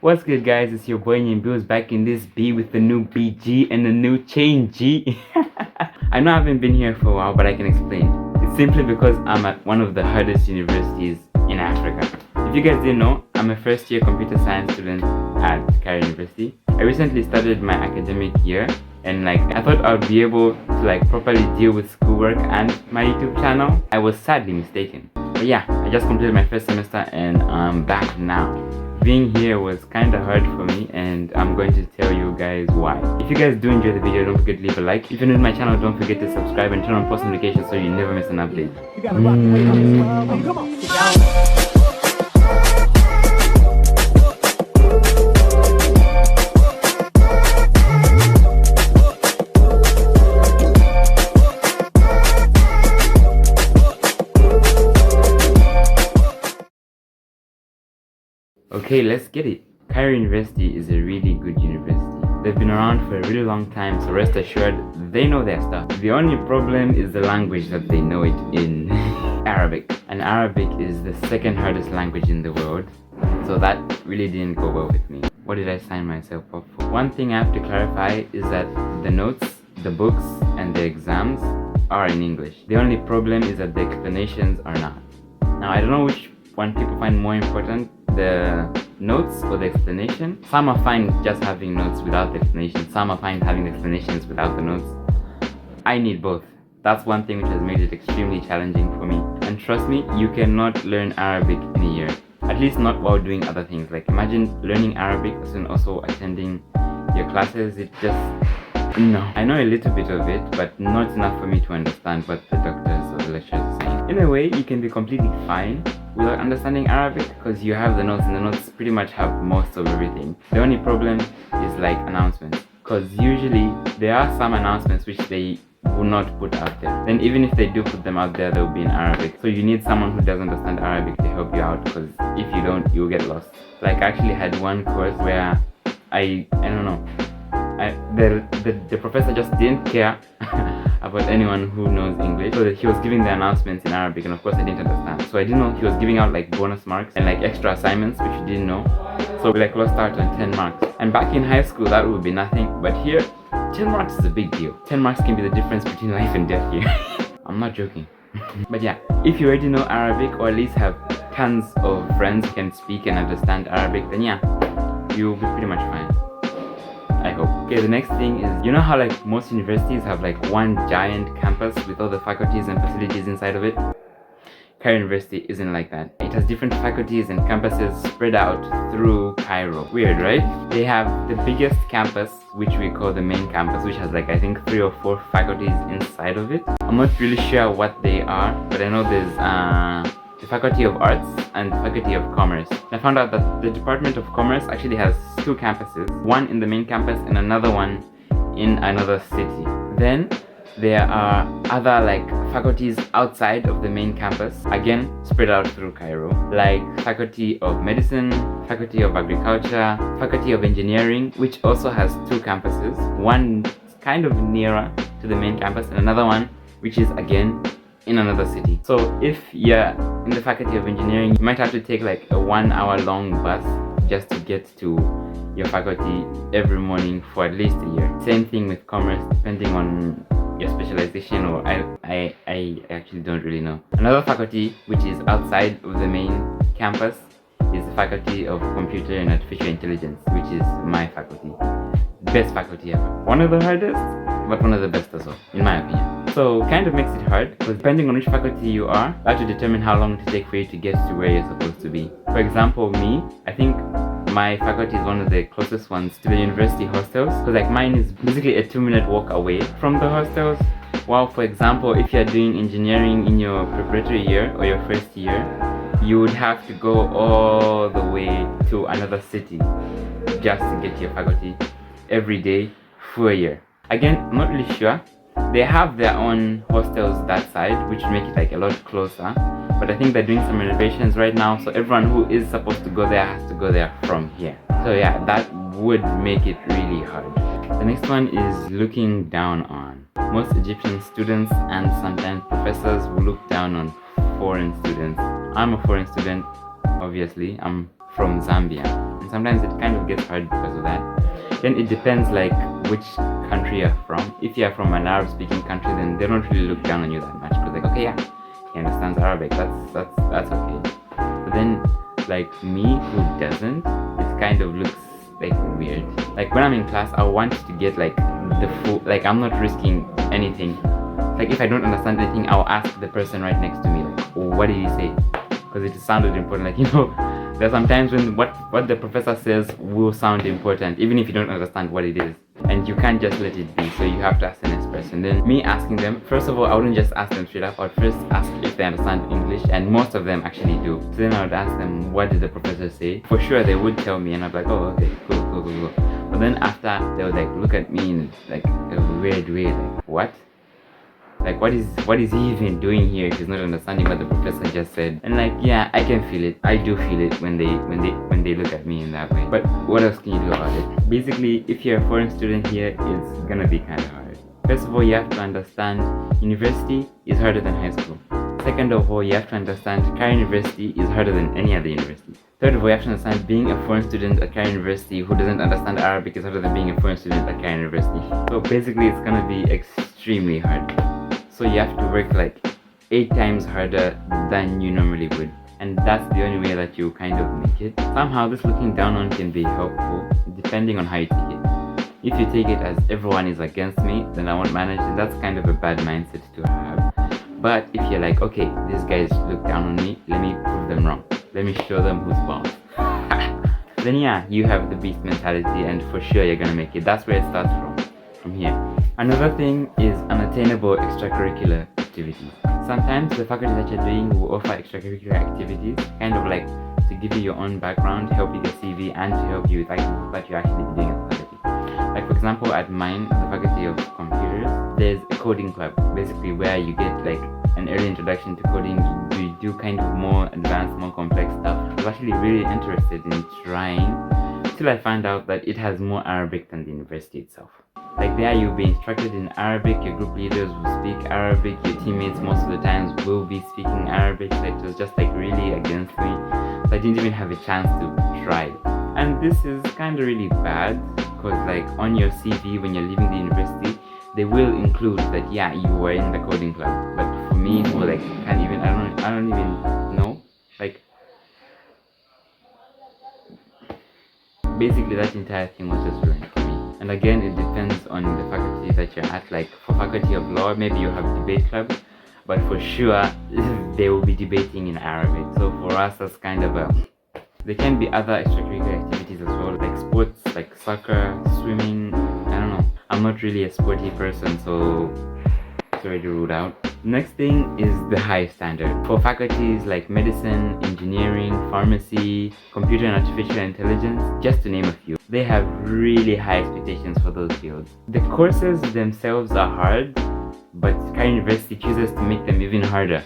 What's good, guys? It's your boy Nyimbilz back in this B with the new BG and the new chain G. I know I haven't been here for a while, but I can explain. It's simply because I'm at one of the hardest universities in Africa. If you guys didn't know, I'm a first year computer science student at CAIRO University. I recently started my academic year and I thought I would be able to properly deal with schoolwork and my YouTube channel. I was sadly mistaken. But yeah, I just completed my first semester and I'm back now. Being here was kind of hard for me and I'm going to tell you guys why. If you guys do enjoy the video, don't forget to leave a like. If you're new to my channel, don't forget to subscribe and turn on post notifications so you never miss an update. You gotta rock the way on this one. Hey, come on. Okay, let's get it. CAIRO University is a really good university. They've been around for a really long time, so rest assured, they know their stuff. The only problem is the language that they know it in. Arabic. And Arabic is the second hardest language in the world, so that really didn't go well with me. What did I sign myself up for? One thing I have to clarify is that the notes, the books, and the exams are in English. The only problem is that the explanations are not. Now, I don't know which one people find more important, the notes or the explanation. Some are fine just having notes without the explanation. Some are fine having the explanations without the notes. I need both. That's one thing which has made it extremely challenging for me. And trust me, you cannot learn Arabic in a year. At least not while doing other things. Imagine learning Arabic and also attending your classes. It just... no. I know a little bit of it, but not enough for me to understand what the doctors or the lecturers are saying. In a way, you can be completely fine without understanding Arabic because you have the notes and the notes pretty much have most of everything. The only problem is announcements, because usually there are some announcements which they will not put out there. Then even if they do put them out there, they'll be in Arabic. So you need someone who does understand Arabic to help you out, because if you don't, you'll get lost. I actually had one course where I don't know, the professor just didn't care about anyone who knows English, so that he was giving the announcements in Arabic, and of course I didn't understand. So I didn't know he was giving out bonus marks and extra assignments which you didn't know. So we lost out on 10 marks. And back in high school that would be nothing, but here 10 marks is a big deal. 10 marks can be the difference between life and death here. I'm not joking. But yeah, if you already know Arabic or at least have tons of friends who can speak and understand Arabic, then yeah, you'll be pretty much fine, I hope. Okay, the next thing is, you know how most universities have one giant campus with all the faculties and facilities inside of it? CAIRO University isn't like that. It has different faculties and campuses spread out through CAIRO. Weird, right? They have the biggest campus, which we call the main campus, which has I think 3 or 4 faculties inside of it. I'm not really sure what they are, but I know there's the Faculty of Arts and the Faculty of Commerce. I found out that the Department of Commerce actually has 2 campuses, one in the main campus and another one in another city. Then there are other faculties outside of the main campus, again spread out through CAIRO, Faculty of Medicine, Faculty of Agriculture, Faculty of Engineering, which also has 2 campuses, one kind of nearer to the main campus and another one which is again in another city. So if you're in the Faculty of Engineering, you might have to take a 1 hour long bus just to get to your faculty every morning for at least a year. Same thing with Commerce, depending on your specialization, or I actually don't really know. Another faculty which is outside of the main campus is the Faculty of Computer and Artificial Intelligence, which is my faculty. Best faculty ever. One of the hardest, but one of the best as well, in my opinion. So kind of makes it hard, because depending on which faculty you are, that will determine how long it will take for you to get to where you're supposed to be. For example, me, I think my faculty is one of the closest ones to the university hostels, because mine is basically a 2-minute walk away from the hostels. While for example, if you're doing engineering in your preparatory year or your first year, you would have to go all the way to another city just to get to your faculty every day for a year. Again, I'm not really sure. They have their own hostels that side, which make it a lot closer, but I think they're doing some renovations right now, so everyone who is supposed to go there has to go there from here. So yeah, that would make it really hard. The next one is looking down on. Most Egyptian students and sometimes professors will look down on foreign students. I'm a foreign student, obviously. I'm from Zambia. sometimes it kind of gets hard because of that. Then it depends like which country you're from. If you're from an Arab speaking country, then they don't really look down on you that much, because like, okay, yeah, he understands Arabic, that's okay. But then like me who doesn't, it kind of looks like weird. Like when I'm in class, I want to get like the full, like I'm not risking anything. Like if I don't understand anything, I'll ask the person right next to me, like, what did he say? Because it sounded important. Like, you know, there's sometimes when what the professor says will sound important, even if you don't understand what it is. And you can't just let it be, so you have to ask the next person. Then me asking them, first of all, I wouldn't just ask them straight up. I would first ask if they understand English, and most of them actually do. So then I would ask them, what did the professor say? For sure they would tell me, and I'd be like, oh, okay, cool. But then after, they would like look at me in like a weird way, like, what? Like, what is he even doing here if he's not understanding what the professor just said? And like, yeah, I can feel it. I do feel it when they look at me in that way. But what else can you do about it? Basically, if you're a foreign student here, it's gonna be kind of hard. First of all, you have to understand university is harder than high school. Second of all, you have to understand CAIRO University is harder than any other university. Third of all, you have to understand being a foreign student at CAIRO University who doesn't understand Arabic is harder than being a foreign student at CAIRO University. So basically, it's gonna be extremely hard. So you have to work like 8 times harder than you normally would. And that's the only way that you kind of make it. Somehow this looking down on can be helpful depending on how you take it. If you take it as everyone is against me, then I won't manage it. That's kind of a bad mindset to have. But if you're like, okay, these guys look down on me, let me prove them wrong. Let me show them who's boss. Then yeah, you have the beast mentality, and for sure you're gonna make it. That's where it starts from here. Another thing is unattainable extracurricular activities. Sometimes the faculty that you're doing will offer extracurricular activities, kind of like to give you your own background, help you your CV, and to help you with activities that you're actually doing at the faculty. Like for example, at mine, the Faculty of Computers, there's a coding club, basically where you get like an early introduction to coding. You do kind of more advanced, more complex stuff. I was actually really interested in trying, till I found out that it has more Arabic than the university itself. Like there you'll be instructed in Arabic, your group leaders will speak Arabic, your teammates most of the times will be speaking Arabic. Like it was just like really against me, so I didn't even have a chance to try it. And this is kind of really bad, because like on your CV when you're leaving the university, they will include that yeah, you were in the coding club. But for me who like can't even, I don't even know, like basically that entire thing was just ruined for me. And again, it depends on the faculty that you're at. Like for Faculty of Law, maybe you have debate club, but for sure they will be debating in Arabic. So for us, that's kind of a... There can be other extracurricular activities as well, like sports, like soccer, swimming. I don't know. I'm not really a sporty person, so it's already ruled out. Next thing is the high standard. For faculties like medicine, engineering, pharmacy, computer and artificial intelligence, just to name a few, they have really high expectations for those fields. The courses themselves are hard, but CAIRO University chooses to make them even harder.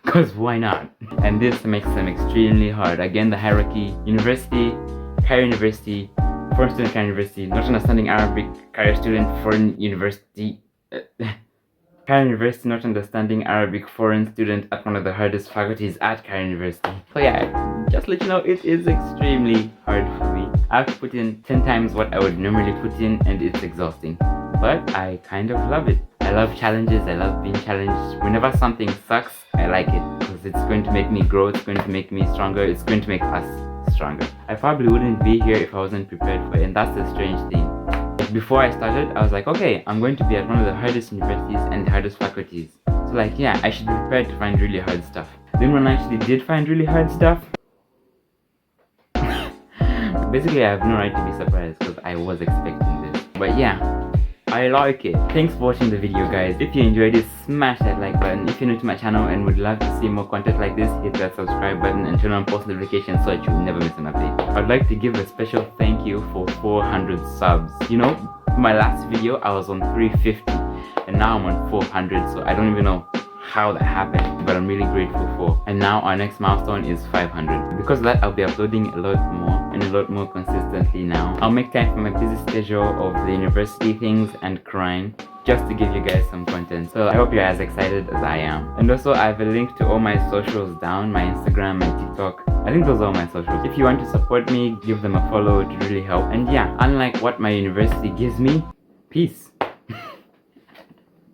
Because why not? And this makes them extremely hard. Again, the hierarchy: university, CAIRO University, foreign student CAIRO University, not understanding Arabic, CAIRO student, foreign university. CAIRO University, not understanding Arabic, foreign student at one of the hardest faculties at CAIRO University. So yeah, just let you know, it is extremely hard for me. I have to put in 10 times what I would normally put in, and it's exhausting. But I kind of love it. I love challenges, I love being challenged. Whenever something sucks, I like it, because it's going to make me grow, it's going to make me stronger, it's going to make us stronger. I probably wouldn't be here if I wasn't prepared for it, and that's the strange thing. Before I started, I was like, okay, I'm going to be at one of the hardest universities and the hardest faculties. So like, yeah, I should be prepared to find really hard stuff. Then when I actually did find really hard stuff, basically I have no right to be surprised, because I was expecting this. But yeah, I like it. Thanks for watching the video, guys. If you enjoyed it, smash that like button. If you're new to my channel and would love to see more content like this, hit that subscribe button and turn on post notifications so that you'll never miss an update. I'd like to give a special thank you for 400 subs. You know, my last video I was on 350 and now I'm on 400, so I don't even know how that happened, but I'm really grateful for. And now our next milestone is 500. Because of that, I'll be uploading a lot more and a lot more consistently now. I'll make time for my busy schedule of the university things and crying. just to give you guys some content. So I hope you're as excited as I am. And also I have a link to all my socials down, my Instagram, my TikTok. I think those are all my socials. If you want to support me, give them a follow, it would really help. And yeah, unlike what my university gives me, peace.